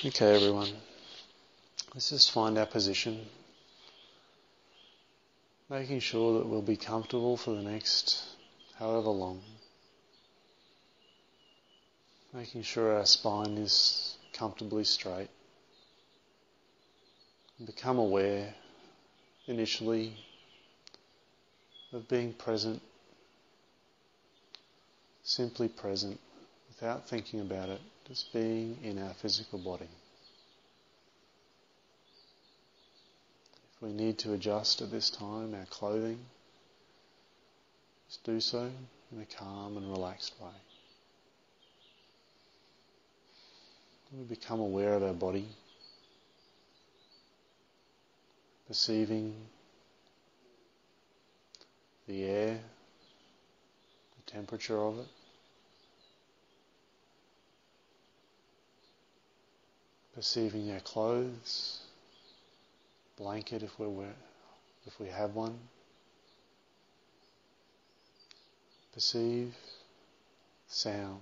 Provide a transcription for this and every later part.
Okay, everyone. Let's just find our position, making sure that we'll be comfortable for the next however long. Making sure our spine is comfortably straight. Become aware initially of being present, simply present, without thinking about it, just being in our physical body. If we need to adjust at this time our clothing, just do so in a calm and relaxed way. We become aware of our body, perceiving the air, the temperature of it. Perceiving our clothes, blanket if we have one. Perceive sounds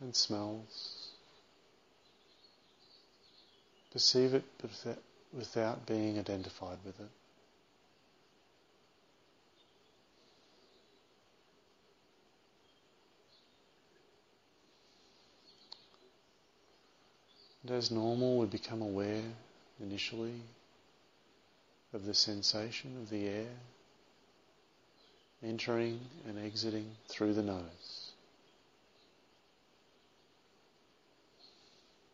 and smells. Perceive it without being identified with it. And as normal, we become aware initially of the sensation of the air entering and exiting through the nose.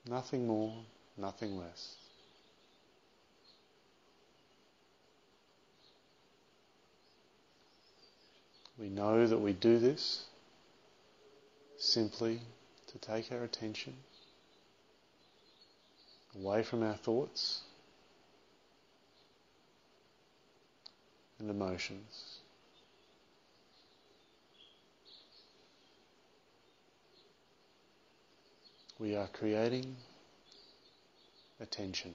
Nothing more, nothing less. We know that we do this simply to take our attention away from our thoughts and emotions. We are creating attention.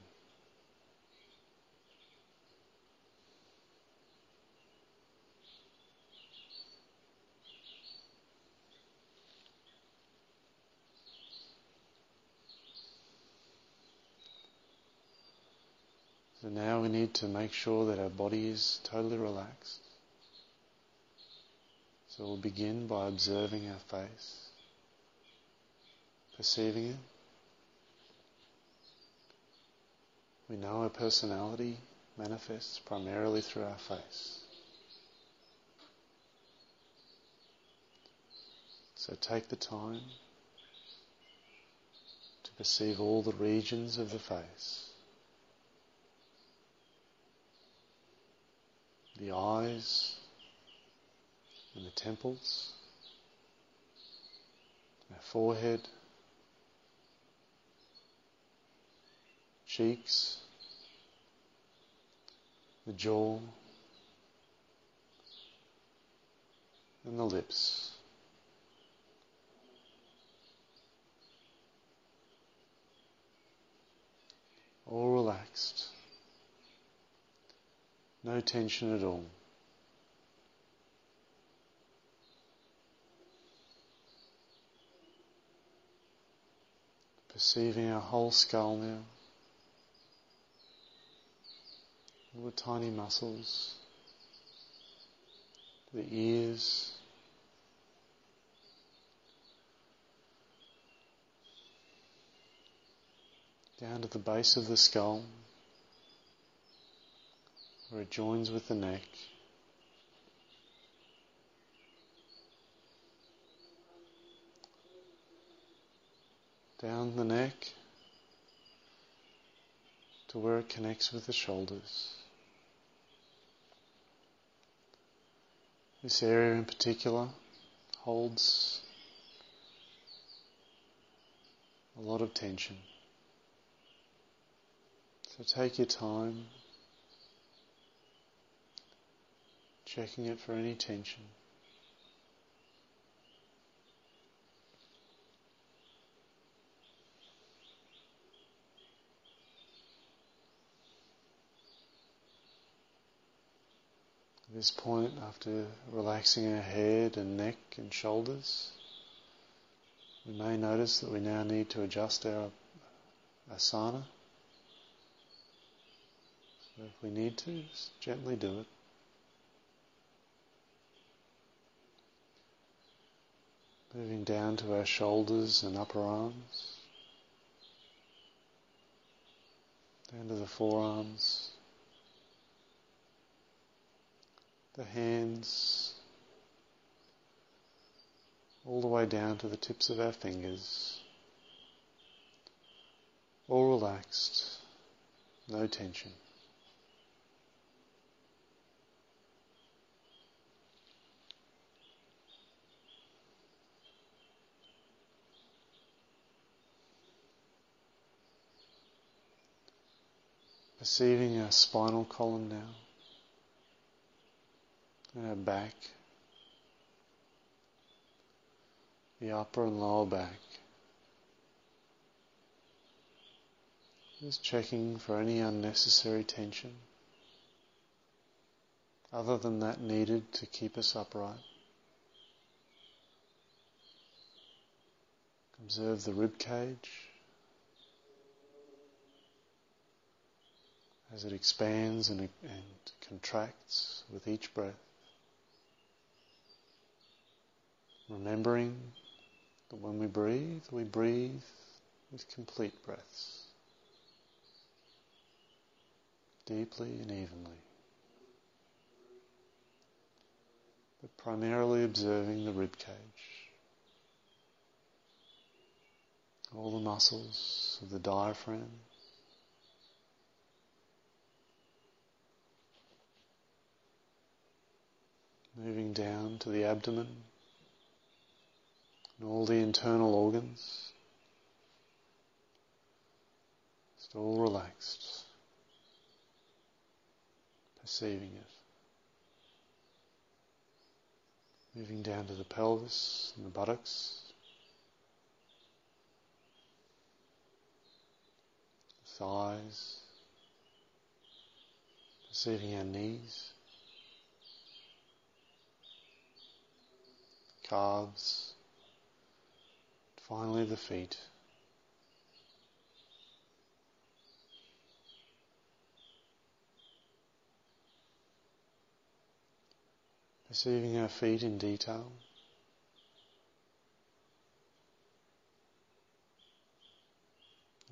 So now we need to make sure that our body is totally relaxed. So we'll begin by observing our face, perceiving it. We know our personality manifests primarily through our face. So take the time to perceive all the regions of the face. The eyes and the temples, our forehead, cheeks, the jaw, and the lips. All relaxed. No tension at all. Perceiving our whole skull now. All the tiny muscles, the ears, down to the base of the skull, where it joins with the neck. Down the neck to where it connects with the shoulders. This area in particular holds a lot of tension. So take your time checking it for any tension. At this point, after relaxing our head and neck and shoulders, We may notice that we now need to adjust our asana. So if we need to, just gently do it. Moving down to our shoulders and upper arms, down to the forearms, the hands, all the way down to the tips of our fingers, all relaxed, no tension. Perceiving our spinal column now, and our back, the upper and lower back. Just checking for any unnecessary tension, other than that needed to keep us upright. Observe the rib cage as it expands and contracts with each breath. Remembering that when we breathe with complete breaths, deeply and evenly, but primarily observing the rib cage, all the muscles of the diaphragm, moving down to the abdomen and all the internal organs, just all relaxed, perceiving it. Moving down to the pelvis and the buttocks, thighs, perceiving our knees, calves, finally the feet. Perceiving our feet in detail.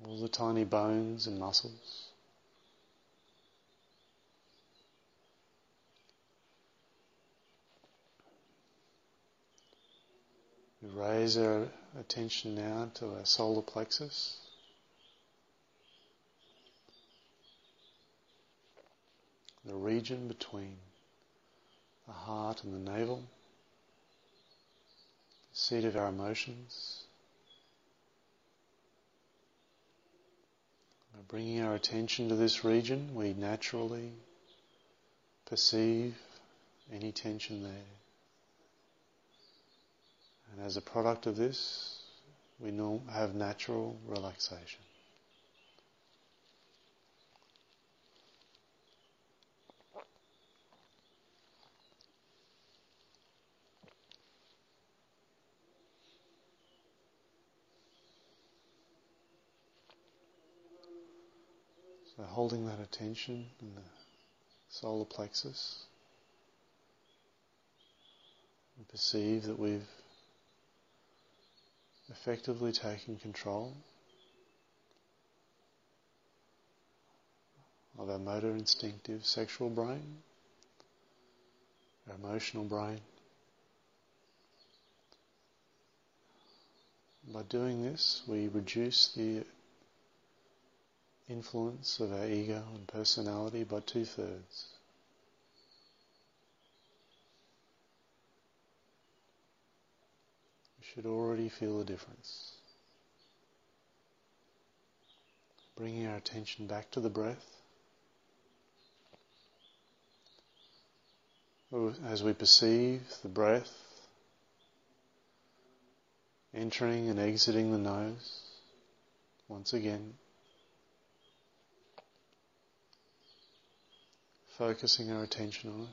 All the tiny bones and muscles. We raise our attention now to our solar plexus. The region between the heart and the navel, the seat of our emotions. By bringing our attention to this region, we naturally perceive any tension there. And as a product of this, we have natural relaxation. So holding that attention in the solar plexus, we perceive that we've effectively taken control of our motor, instinctive, sexual brain, our emotional brain. By doing this, we reduce the influence of our ego and personality by 2/3. We should already feel a difference. Bringing our attention back to the breath. As we perceive the breath entering and exiting the nose, once again, focusing our attention on it.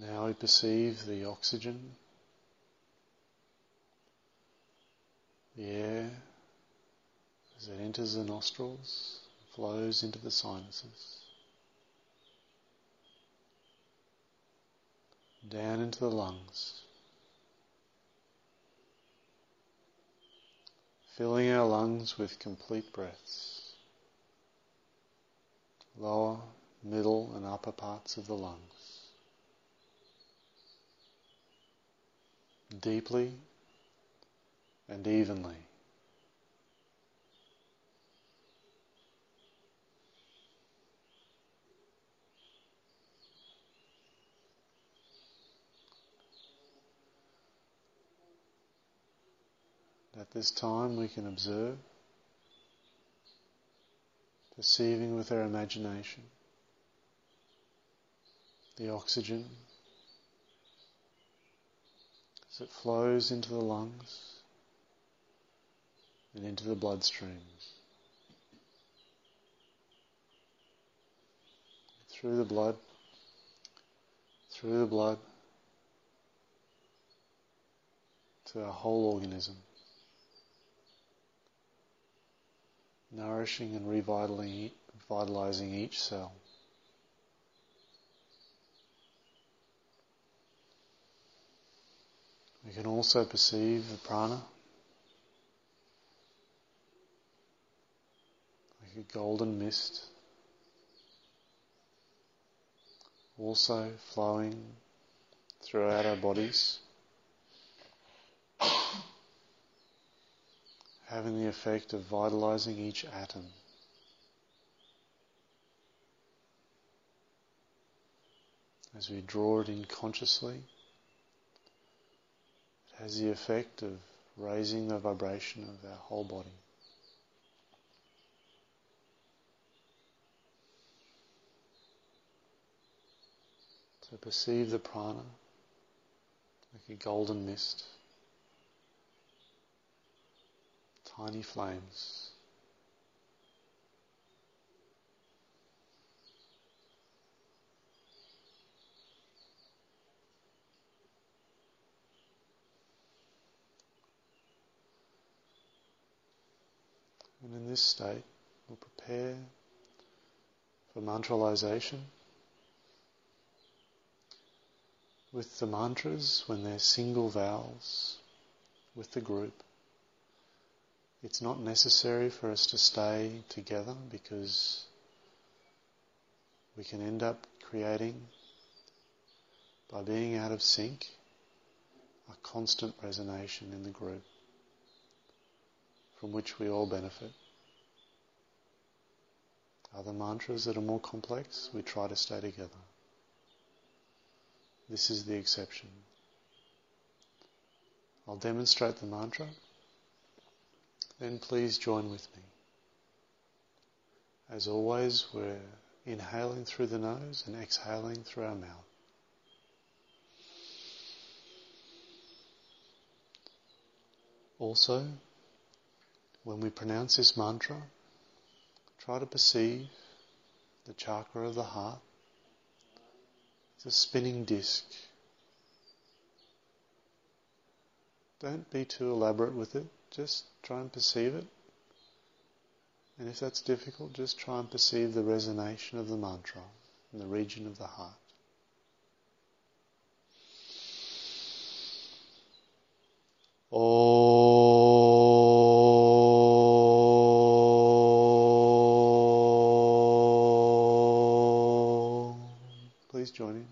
Now we perceive the oxygen, the air, as it enters the nostrils, flows into the sinuses, down into the lungs, filling our lungs with complete breaths, lower, middle and upper parts of the lungs, deeply and evenly. At this time we can observe, perceiving with our imagination, the oxygen as it flows into the lungs and into the bloodstream, through the blood, to our whole organism, nourishing and revitalizing each cell. We can also perceive the prana like a golden mist, also flowing throughout our bodies, having the effect of vitalizing each atom. As we draw it in consciously, it has the effect of raising the vibration of our whole body. So perceive the prana like a golden mist, tiny flames. And in this state, we'll prepare for mantralization. With the mantras, when they're single vowels, with the group, it's not necessary for us to stay together because we can end up creating, by being out of sync, a constant resonation in the group from which we all benefit. Other mantras that are more complex, we try to stay together. This is the exception. I'll demonstrate the mantra, then please join with me. As always, we're inhaling through the nose and exhaling through our mouth. Also, when we pronounce this mantra, try to perceive the chakra of the heart as a spinning disc. Don't be too elaborate with it, just try and perceive it. And if that's difficult, just try and perceive the resonation of the mantra in the region of the heart. Please join in.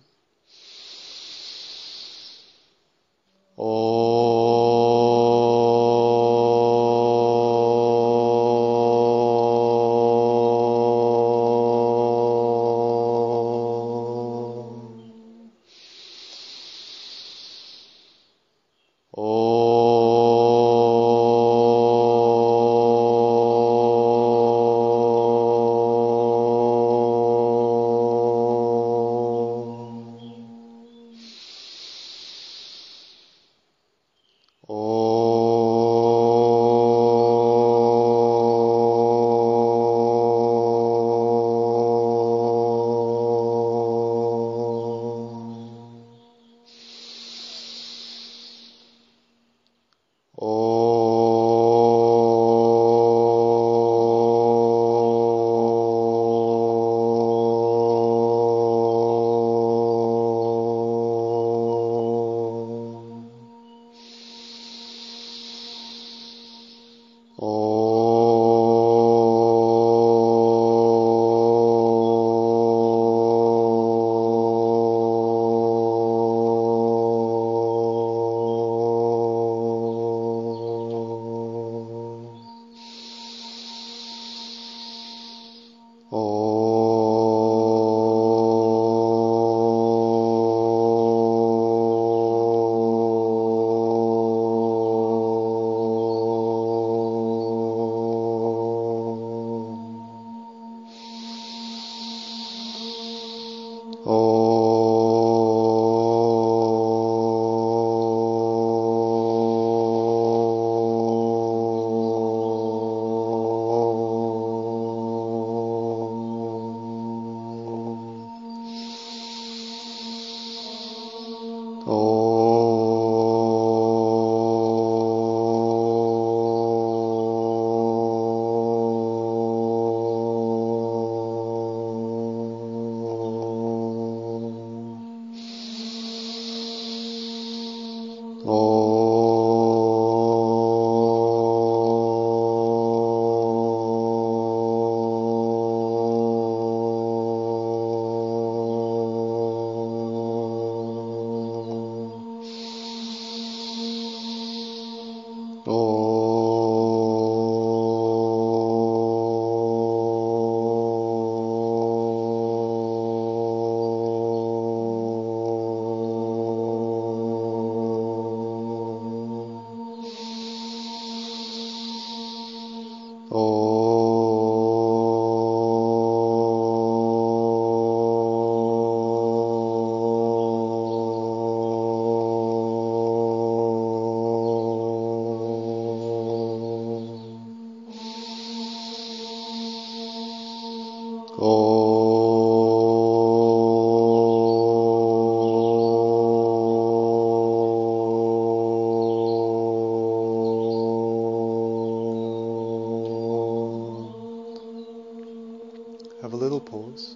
Have a little pause.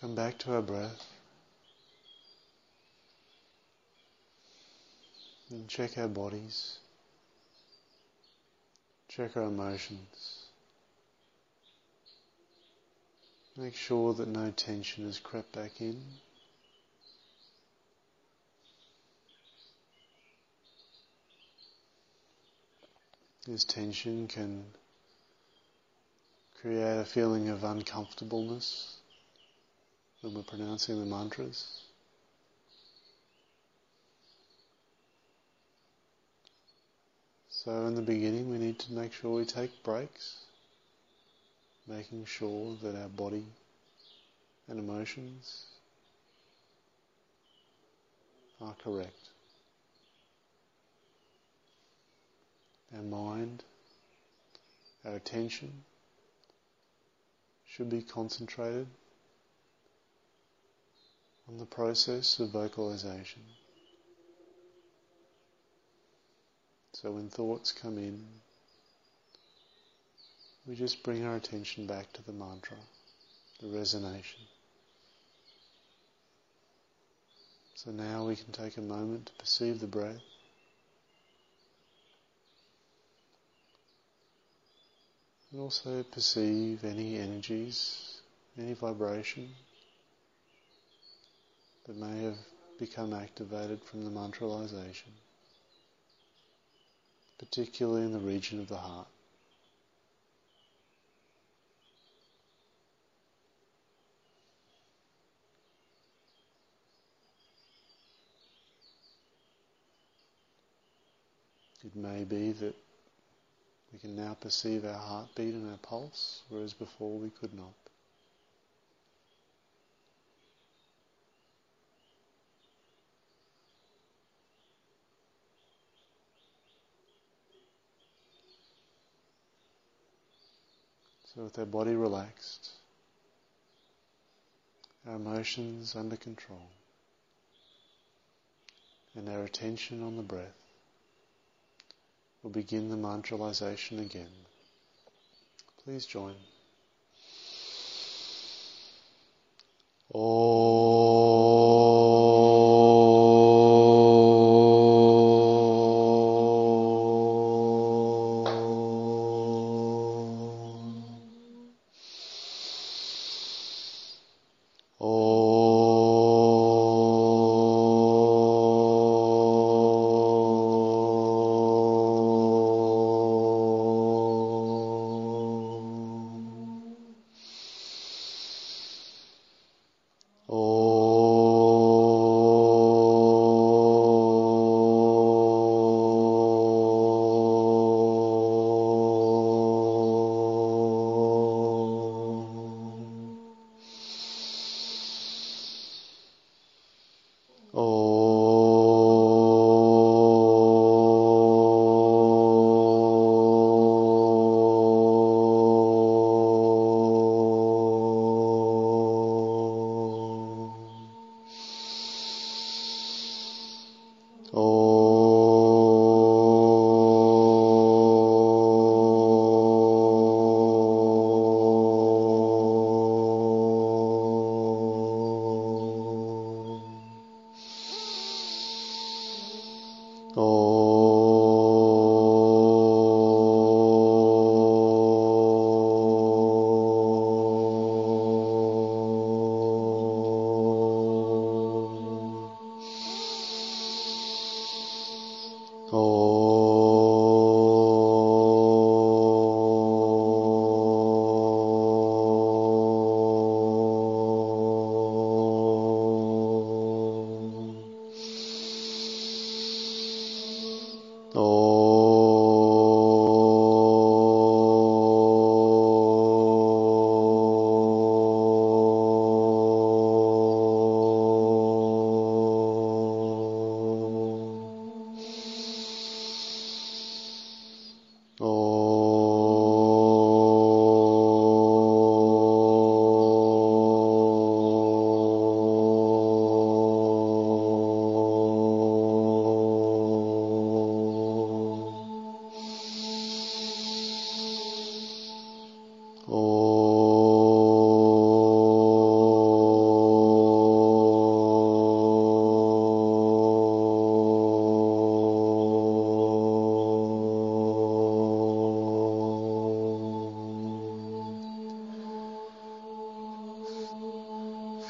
Come back to our breath. And check our bodies. Check our emotions. Make sure that no tension has crept back in. This tension can create a feeling of uncomfortableness when we're pronouncing the mantras. So in the beginning we need to make sure we take breaks, making sure that our body and emotions are correct. Our mind, our attention should be concentrated on the process of vocalization. So when thoughts come in, we just bring our attention back to the mantra, the resonation. So now we can take a moment to perceive the breath. And also perceive any energies, any vibration that may have become activated from the mantralization, particularly in the region of the heart. It may be that we can now perceive our heartbeat and our pulse, whereas before we could not. So with our body relaxed, our emotions under control, and our attention on the breath, we'll begin the mantralization again. Please join.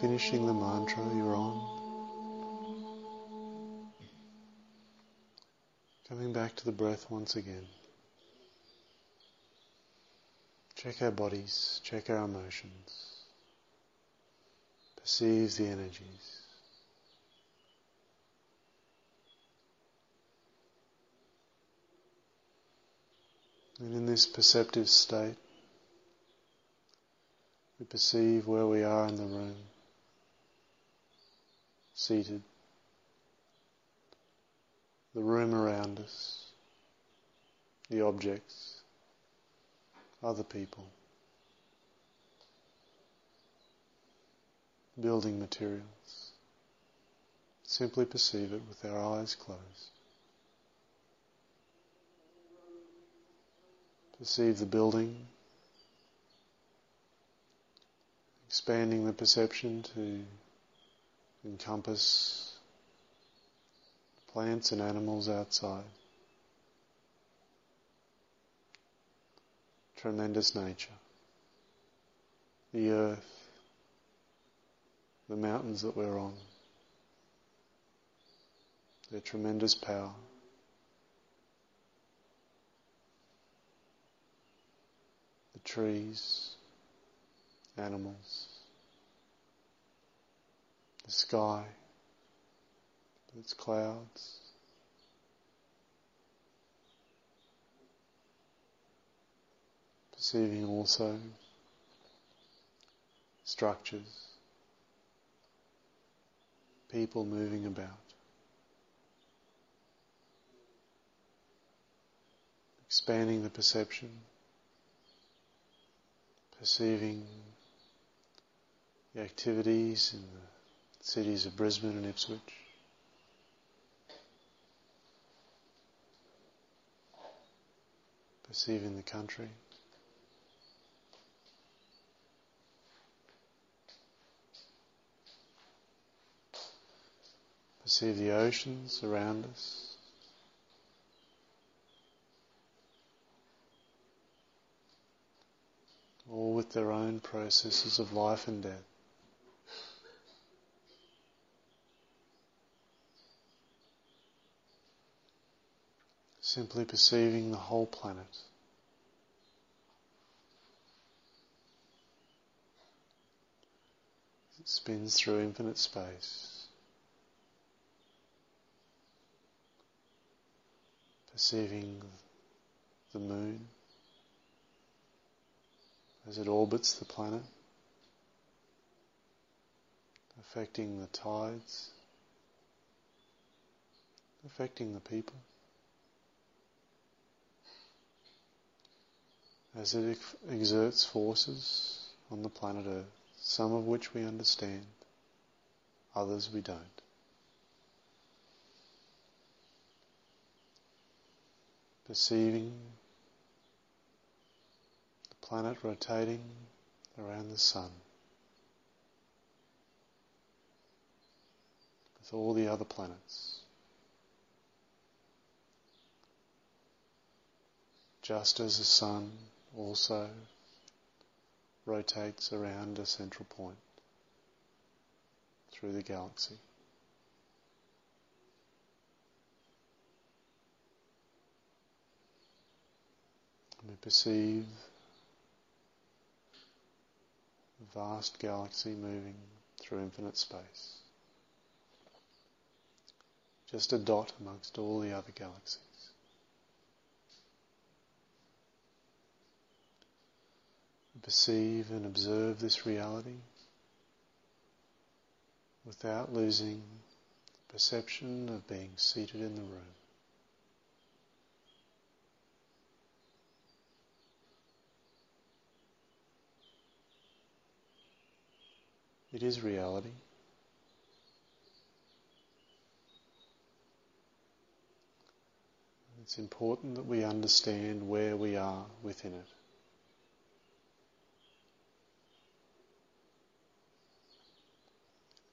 finishing the mantra you're on. Coming back to the breath once again. Check our bodies, check our emotions. Perceive the energies. And in this perceptive state, we perceive where we are in the room, seated, the room around us, the objects, other people, building materials. Simply perceive it with our eyes closed. Perceive the building, expanding the perception to encompass plants and animals outside. Tremendous nature. The earth, the mountains that we're on, their tremendous power. The trees, animals, the sky, its clouds, perceiving also structures, people moving about, expanding the perception, perceiving the activities in the cities of Brisbane and Ipswich, perceiving the country, perceive the oceans around us, all with their own processes of life and death. Simply perceiving the whole planet. It spins through infinite space. Perceiving the moon as it orbits the planet, affecting the tides, affecting the people. As it exerts forces on the planet Earth, some of which we understand, others we don't. Perceiving the planet rotating around the sun, with all the other planets. Just as the sun also rotates around a central point through the galaxy. And we perceive a vast galaxy moving through infinite space. Just a dot amongst all the other galaxies. Perceive and observe this reality without losing the perception of being seated in the room. It is reality. It's important that we understand where we are within it.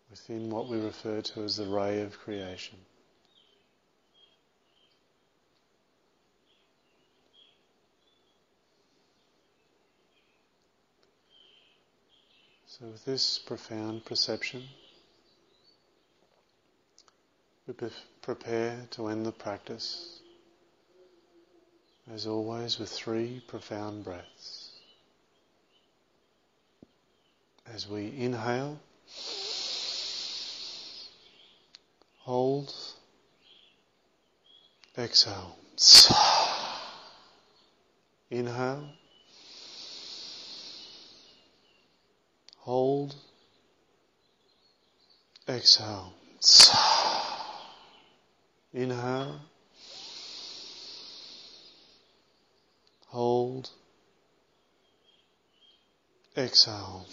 Within what we refer to as the ray of creation. So with this profound perception, we prepare to end the practice, as always, with 3 profound breaths. As we inhale, hold, exhale. Inhale, hold, exhale. Inhale, hold, exhale.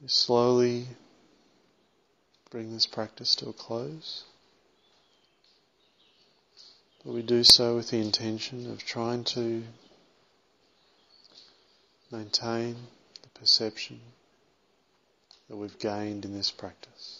Slowly bring this practice to a close, but we do so with the intention of trying to maintain the perception that we've gained in this practice.